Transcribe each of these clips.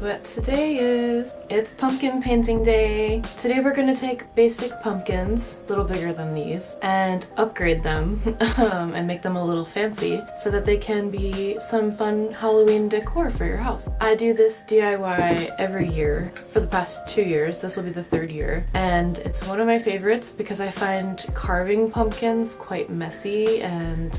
guess what today is? It's pumpkin painting day. Today we're gonna take basic pumpkins, a little bigger than these, and upgrade them and make them a little fancy so that they can be some fun Halloween decor for your house. I do this DIY every year for the past 2 years. This will be the 3rd year, and it's one of my favorites because I find carving pumpkins quite messy and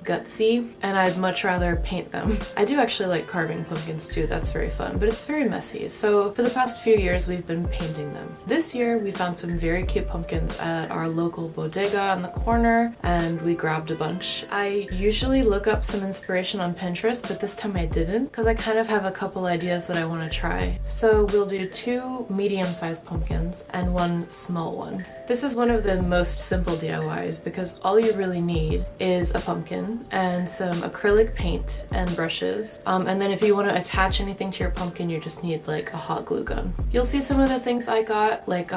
gutsy, and I'd much rather paint them. I do actually like carving pumpkins too, that's very fun, but it's very messy. So for the past few years we've been painting them. This year we found some very cute pumpkins at our local bodega on the corner and we grabbed a bunch. I usually look up some inspiration on Pinterest, but this time I didn't because I kind of have a couple ideas that I want to try. So we'll do 2 medium-sized pumpkins and 1 small one. This is one of the most simple DIYs because all you really need is a pumpkin and some acrylic paint and brushes. And then if you want to attach anything to your pumpkin, you just need like a hot glue gun. You'll see some of the things I got, like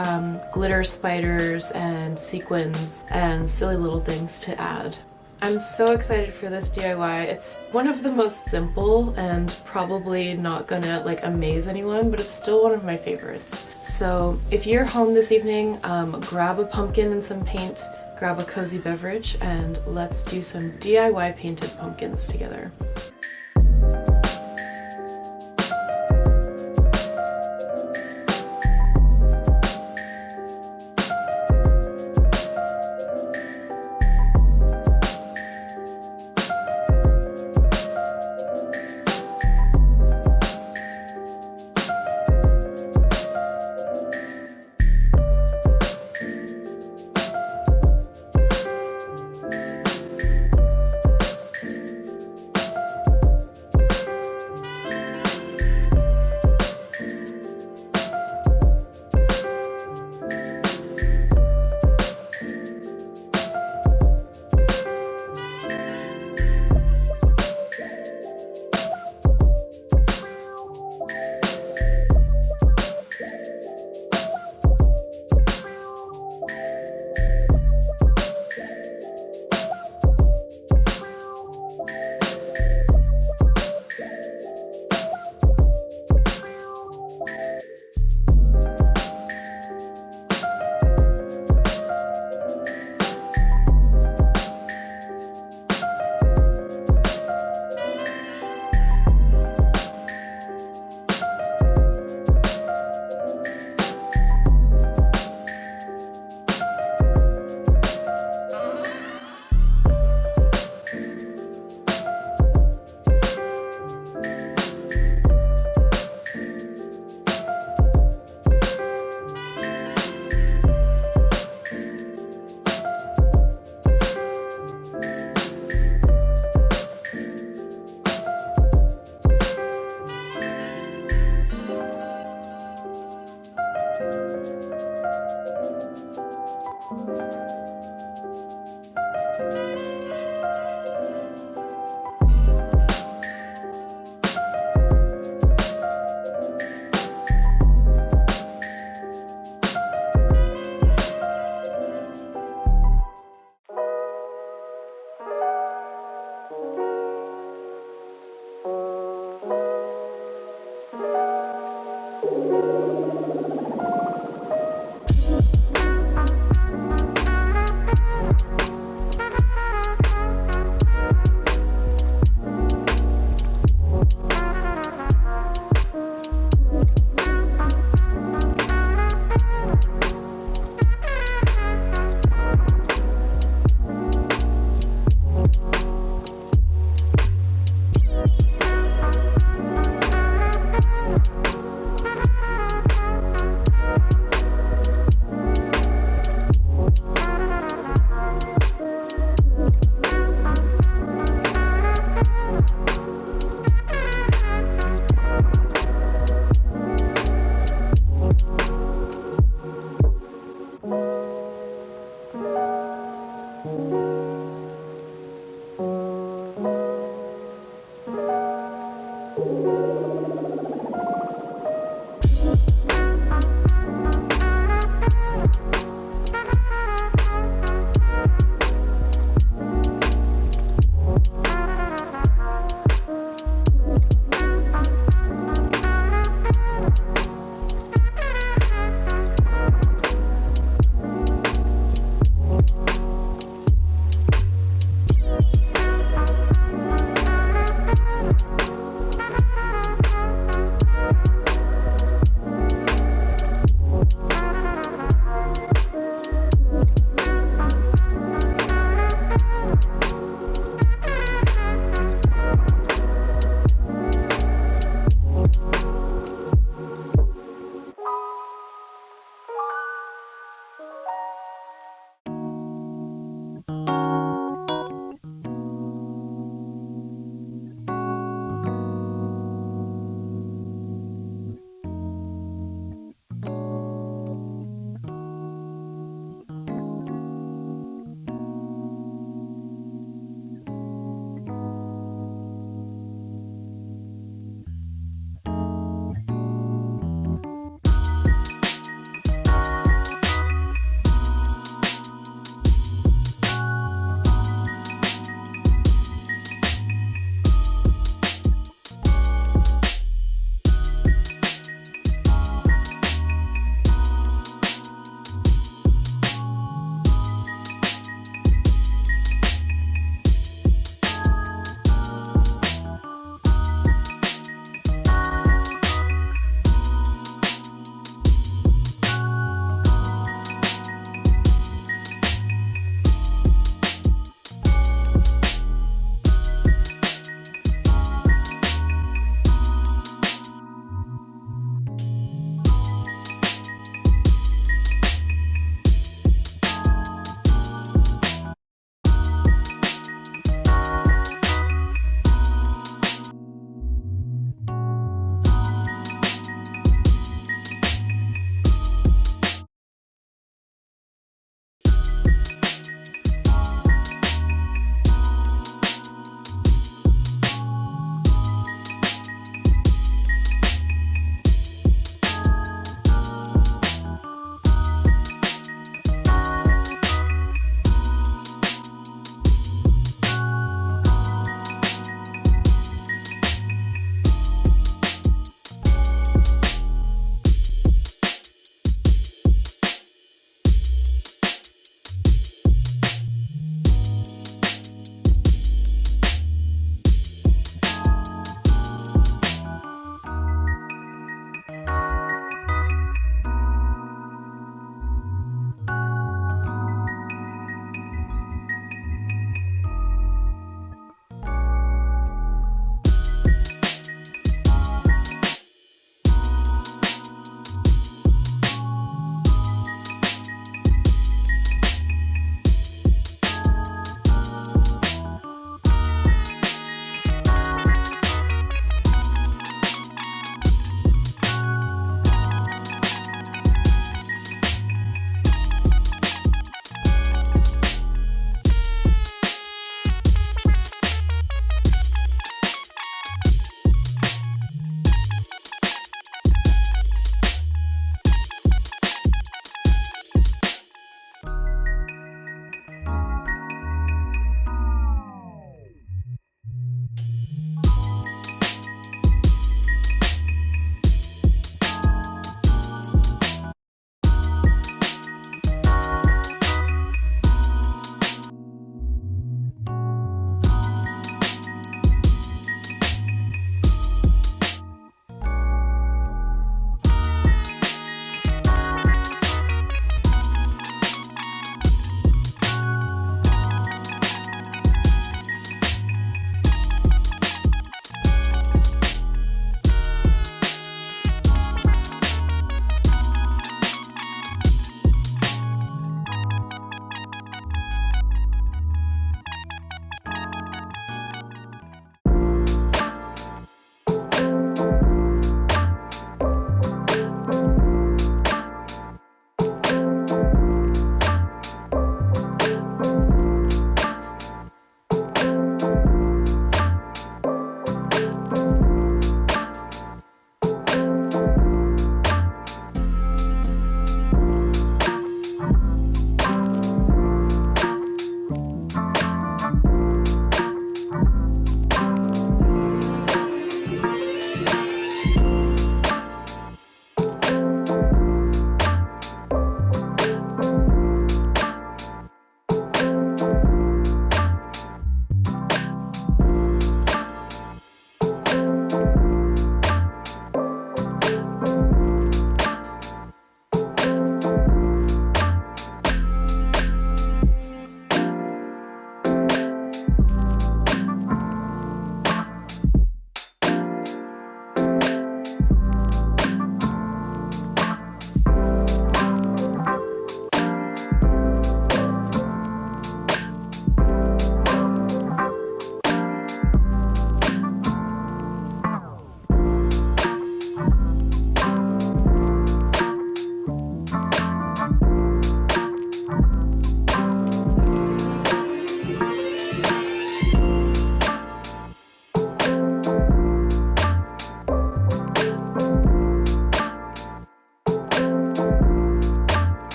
glitter spiders and sequins and silly little things to add. I'm so excited for this DIY. It's one of the most simple and probably not gonna like amaze anyone, but it's still one of my favorites. So if you're home this evening, grab a pumpkin and some paint, grab a cozy beverage, and let's do some DIY painted pumpkins together.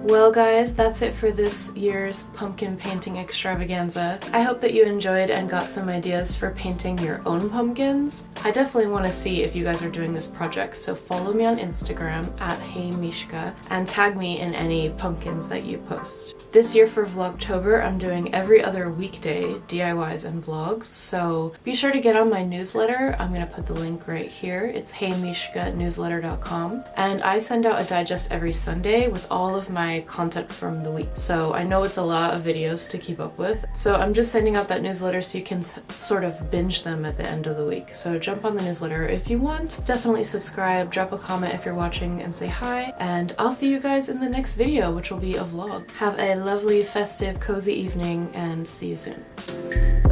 Well guys, that's it for this year's pumpkin painting extravaganza. I hope that you enjoyed and got some ideas for painting your own pumpkins. I definitely want to see if you guys are doing this project, so follow me on Instagram at HeyMishka and tag me in any pumpkins that you post. This year for Vlogtober, I'm doing every other weekday DIYs and vlogs, so be sure to get on my newsletter. I'm gonna put the link right here. It's heymishkanewsletter.com, and I send out a digest every Sunday with all of my content from the week. So I know it's a lot of videos to keep up with, so I'm just sending out that newsletter so you can sort of binge them at the end of the week. So jump on the newsletter if you want. Definitely subscribe, drop a comment if you're watching, and say hi, and I'll see you guys in the next video, which will be a vlog. Have a lovely, festive, cozy evening, and see you soon.